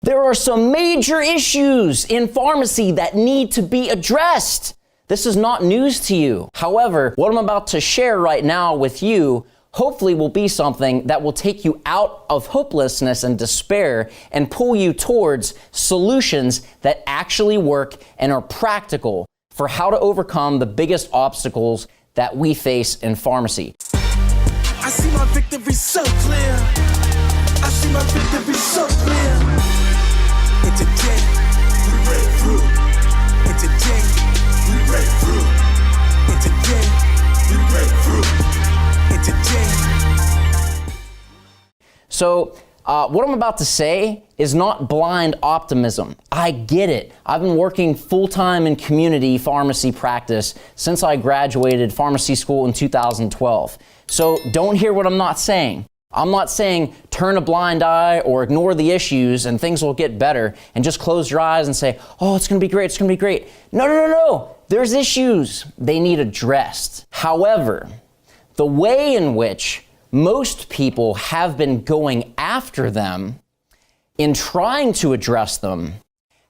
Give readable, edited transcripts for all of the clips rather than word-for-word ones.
There are some major issues in pharmacy that need to be addressed. This is not news to you. However, what I'm about to share right now with you hopefully will be something that will take you out of hopelessness and despair and pull you towards solutions that actually work and are practical for how to overcome the biggest obstacles that we face in pharmacy. I see my victory so clear. I see my victory so clear. And today, we break through. And today, we break through. And today, we break through. And today. So, what I'm about to say is not blind optimism. I get it. I've been working full-time in community pharmacy practice since I graduated pharmacy school in 2012. So don't hear what I'm not saying. I'm not saying turn a blind eye or ignore the issues and things will get better and just close your eyes and say, oh, it's going to be great, it's going to be great. No. There's issues. They need addressed. However, the way in which most people have been going after them in trying to address them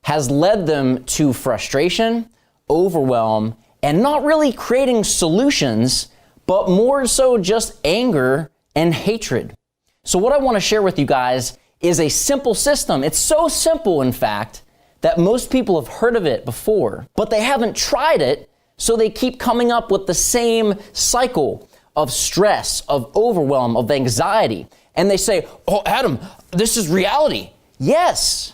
has led them to frustration, overwhelm, and not really creating solutions, but more so just anger and hatred. So what I want to share with you guys is a simple system. It's so simple, in fact, that most people have heard of it before, but they haven't tried it, so they keep coming up with the same cycle of stress, of overwhelm, of anxiety. And they say, oh, Adam, this is reality. Yes,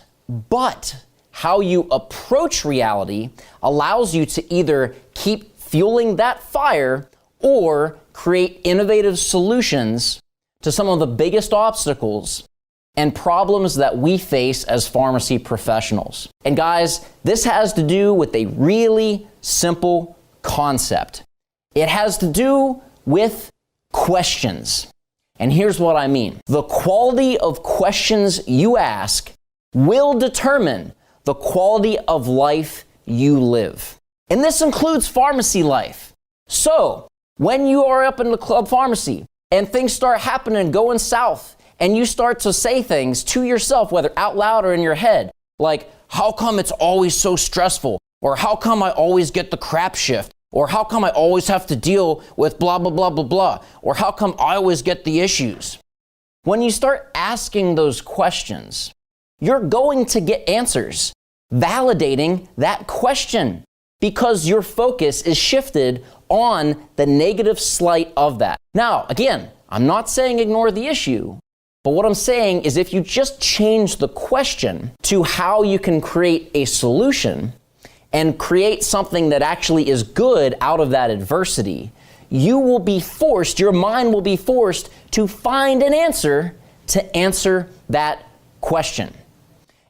but how you approach reality allows you to either keep fueling that fire or create innovative solutions to some of the biggest obstacles and problems that we face as pharmacy professionals. And guys, this has to do with a really simple concept. It has to do with questions. And here's what I mean. The quality of questions you ask will determine the quality of life you live. And this includes pharmacy life. So, when you are up in the club pharmacy and things start happening, going south, and you start to say things to yourself, whether out loud or in your head, like, how come it's always so stressful? Or how come I always get the crap shift? Or how come I always have to deal with blah, blah, blah, blah, blah? Or how come I always get the issues? When you start asking those questions, you're going to get answers validating that question because your focus is shifted on the negative slight of that. Now, again, I'm not saying ignore the issue, but what I'm saying is if you just change the question to how you can create a solution and create something that actually is good out of that adversity, you will be forced, your mind will be forced to find an answer to answer that question.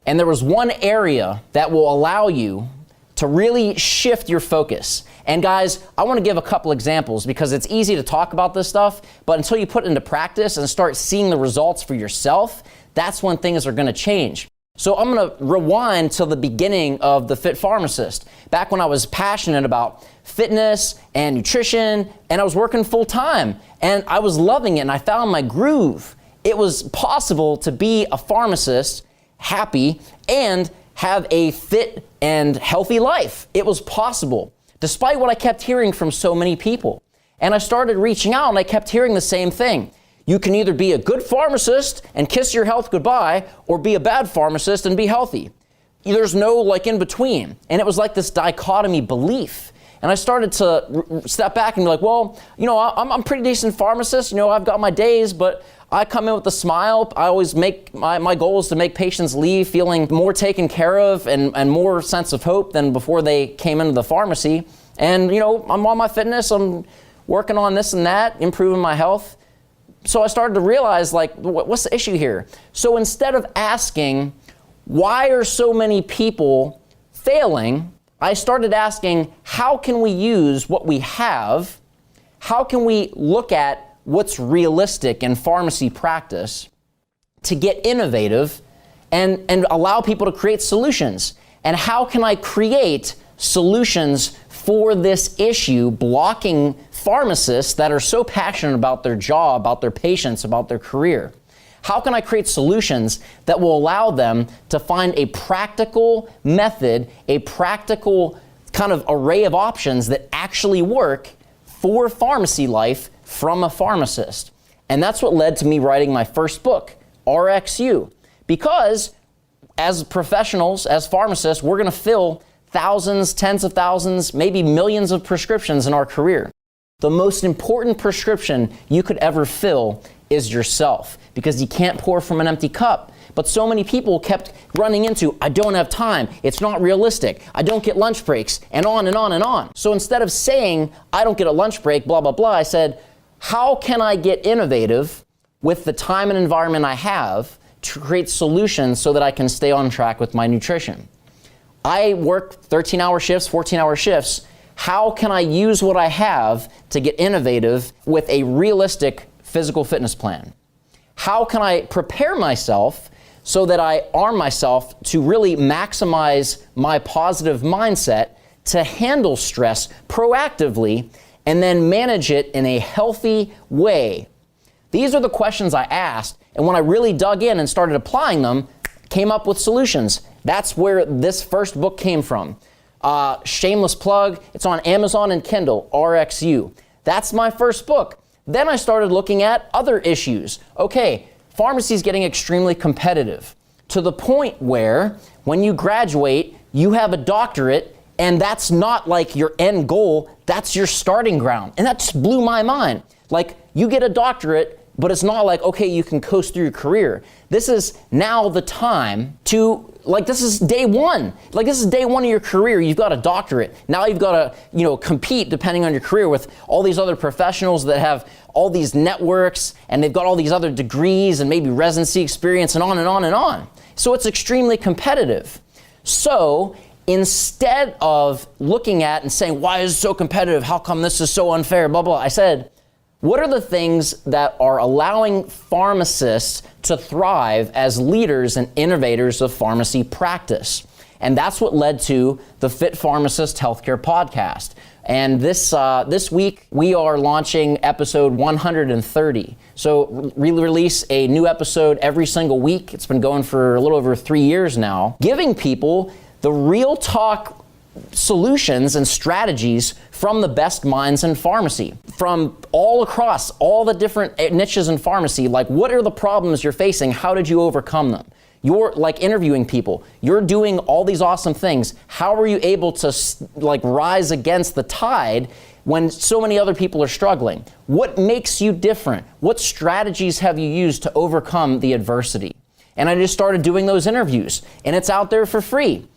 And there was one area that will allow you to really shift your focus. And guys, I want to give a couple examples because it's easy to talk about this stuff, but until you put it into practice and start seeing the results for yourself, that's when things are going to change. So I'm going to rewind to the beginning of the Fit Pharmacist, back when I was passionate about fitness and nutrition, and I was working full time, and I was loving it, and I found my groove. It was possible to be a pharmacist, happy, and have a fit and healthy life. It was possible, despite what I kept hearing from so many people. And I started reaching out, and I kept hearing the same thing. You can either be a good pharmacist and kiss your health goodbye, or be a bad pharmacist and be healthy. There's no in between. And it was like this dichotomy belief. And I started to step back and be like, well, I'm a pretty decent pharmacist. I've got my days, but I come in with a smile. I always make my goal is to make patients leave feeling more taken care of and more sense of hope than before they came into the pharmacy. And, I'm on my fitness. I'm working on this and that, improving my health. So I started to realize, what's the issue here? So instead of asking, why are so many people failing, I started asking, how can we use what we have? How can we look at what's realistic in pharmacy practice to get innovative and allow people to create solutions? And how can I create solutions for this issue blocking pharmacists that are so passionate about their job, about their patients, about their career? How can I create solutions that will allow them to find a practical method, a practical kind of array of options that actually work for pharmacy life from a pharmacist? And that's what led to me writing my first book, RxU. Because as professionals, as pharmacists, we're going to fill thousands, tens of thousands, maybe millions of prescriptions in our career. The most important prescription you could ever fill is yourself, because you can't pour from an empty cup. But so many people kept running into, I don't have time, it's not realistic, I don't get lunch breaks, and on and on and on. So instead of saying, I don't get a lunch break, blah, blah, blah, I said, how can I get innovative with the time and environment I have to create solutions so that I can stay on track with my nutrition? I work 13-hour shifts, 14-hour shifts. How can I use what I have to get innovative with a realistic physical fitness plan? How can I prepare myself so that I arm myself to really maximize my positive mindset to handle stress proactively and then manage it in a healthy way? These are the questions I asked, and when I really dug in and started applying them, came up with solutions. That's where this first book came from. Shameless plug, it's on Amazon and Kindle, RxU. That's my first book. Then I started looking at other issues. Okay, pharmacy is getting extremely competitive to the point where when you graduate, you have a doctorate, and that's not like your end goal, that's your starting ground. And that just blew my mind. Like, you get a doctorate, but it's not like, okay, you can coast through your career. This is now the time to, like, this is day one. Like, this is day one of your career. You've got a doctorate. Now you've got to, compete, depending on your career, with all these other professionals that have all these networks, and they've got all these other degrees and maybe residency experience, and on and on and on. So it's extremely competitive. So instead of looking at and saying, why is it so competitive? How come this is so unfair? Blah, blah. I said, what are the things that are allowing pharmacists to thrive as leaders and innovators of pharmacy practice? And that's what led to the Fit Pharmacist Healthcare Podcast. And this week, we are launching episode 130. So we release a new episode every single week. It's been going for a little over 3 years now, giving people the real talk solutions and strategies from the best minds in pharmacy, from all across all the different niches in pharmacy. Like, what are the problems you're facing? How did you overcome them? You're like interviewing people. You're doing all these awesome things. How are you able to rise against the tide when so many other people are struggling? What makes you different? What strategies have you used to overcome the adversity? And I just started doing those interviews, and it's out there for free.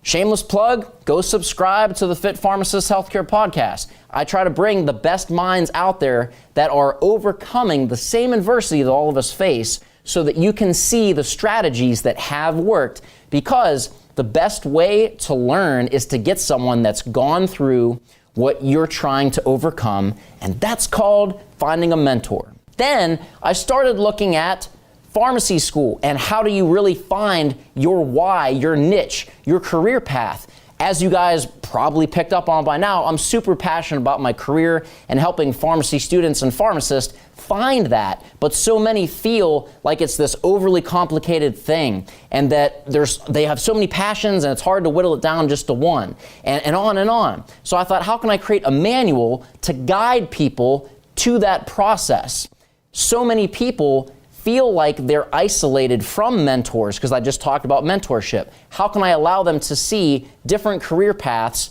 Shameless plug, go subscribe to the Fit Pharmacist Healthcare Podcast. I try to bring the best minds out there that are overcoming the same adversity that all of us face, so that you can see the strategies that have worked, because the best way to learn is to get someone that's gone through what you're trying to overcome, and that's called finding a mentor. Then I started looking at pharmacy school and how do you really find your why, your niche, your career path. As you guys probably picked up on by now, I'm super passionate about my career and helping pharmacy students and pharmacists find that. But so many feel like it's this overly complicated thing, and that they have so many passions and it's hard to whittle it down just to one, and on and on. So I thought, how can I create a manual to guide people to that process? So many people feel like they're isolated from mentors, because I just talked about mentorship. How can I allow them to see different career paths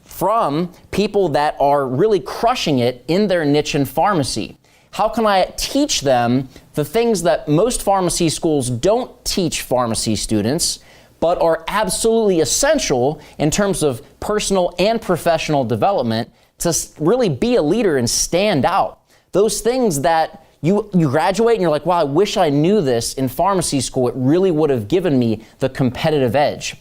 from people that are really crushing it in their niche in pharmacy? How can I teach them the things that most pharmacy schools don't teach pharmacy students, but are absolutely essential in terms of personal and professional development to really be a leader and stand out? Those things that you graduate and you're like, wow, I wish I knew this in pharmacy school. It really would have given me the competitive edge.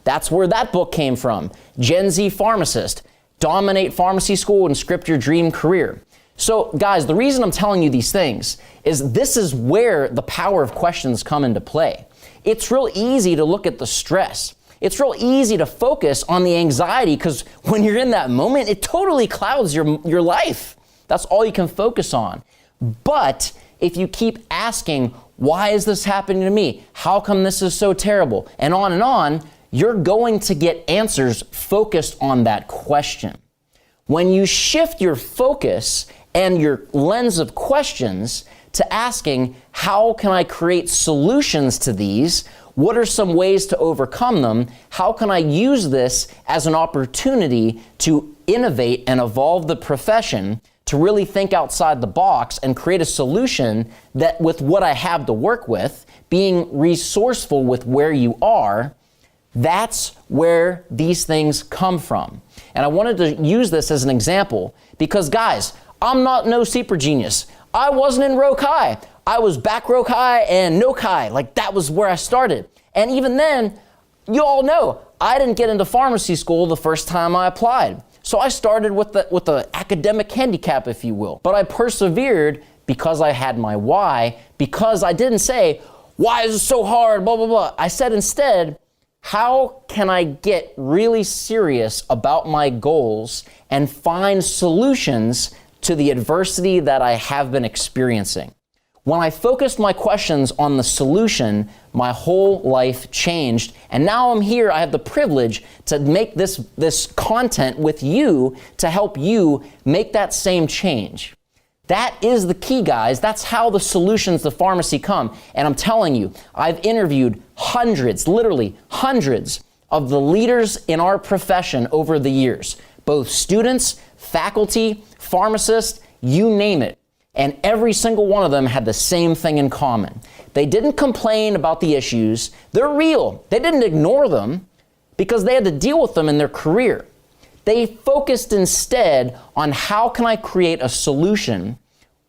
That's where that book came from. Gen Z Pharmacist. Dominate pharmacy school and script your dream career. So guys, the reason I'm telling you these things is this is where the power of questions come into play. It's real easy to look at the stress. It's real easy to focus on the anxiety, because when you're in that moment, it totally clouds your life. That's all you can focus on. But if you keep asking, Why is this happening to me? How come this is so terrible? And on, you're going to get answers focused on that question. When you shift your focus and your lens of questions to asking, how can I create solutions to these? What are some ways to overcome them? How can I use this as an opportunity to innovate and evolve the profession, to really think outside the box and create a solution that with what I have to work with, being resourceful with where you are, that's where these things come from. And I wanted to use this as an example because, guys, I'm not no super genius. I wasn't in row chi. I was back row chi and no chi. Like, that was where I started. And even then, you all know, I didn't get into pharmacy school the first time I applied. So I started with the academic handicap, if you will. But I persevered because I had my why, because I didn't say, why is it so hard, blah, blah, blah. I said instead, how can I get really serious about my goals and find solutions to the adversity that I have been experiencing? When I focused my questions on the solution, my whole life changed. And now I'm here, I have the privilege to make this content with you to help you make that same change. That is the key, guys. That's how the solutions to pharmacy come. And I'm telling you, I've interviewed hundreds, literally hundreds of the leaders in our profession over the years, both students, faculty, pharmacists, you name it. And every single one of them had the same thing in common. They didn't complain about the issues. They're real. They didn't ignore them because they had to deal with them in their career. They focused instead on how can I create a solution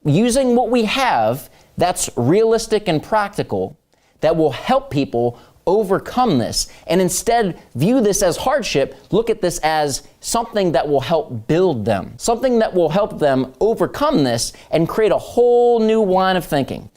using what we have that's realistic and practical that will help people overcome this, and instead view this as hardship. Look at this as something that will help build them, something that will help them overcome this and create a whole new line of thinking.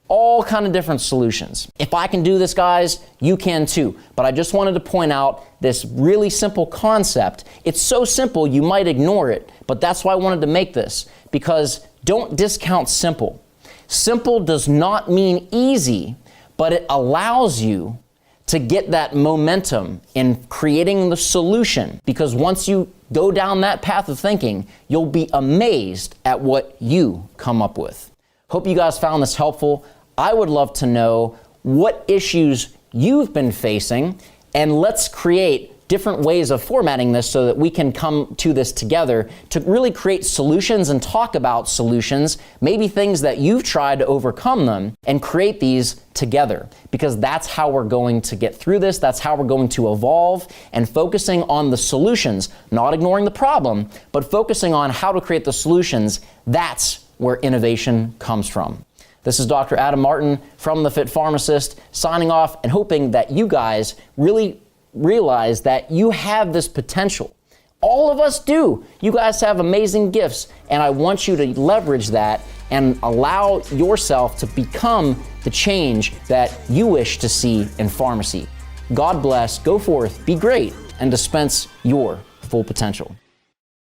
All kind of different solutions. If I can do this, guys, you can too. But I just wanted to point out this really simple concept. It's so simple you might ignore it, but that's why I wanted to make this, because don't discount simple. Simple does not mean easy, but it allows you to get that momentum in creating the solution, because once you go down that path of thinking, you'll be amazed at what you come up with. Hope you guys found this helpful. I would love to know what issues you've been facing, and let's create different ways of formatting this so that we can come to this together to really create solutions and talk about solutions, maybe things that you've tried to overcome them, and create these together, because that's how we're going to get through this. That's how we're going to evolve, and focusing on the solutions, not ignoring the problem, but focusing on how to create the solutions. That's where innovation comes from. This is Dr. Adam Martin from The Fit Pharmacist, signing off and hoping that you guys really realize that you have this potential. All of us do. You guys have amazing gifts, and I want you to leverage that and allow yourself to become the change that you wish to see in pharmacy. God bless, go forth, be great, and dispense your full potential.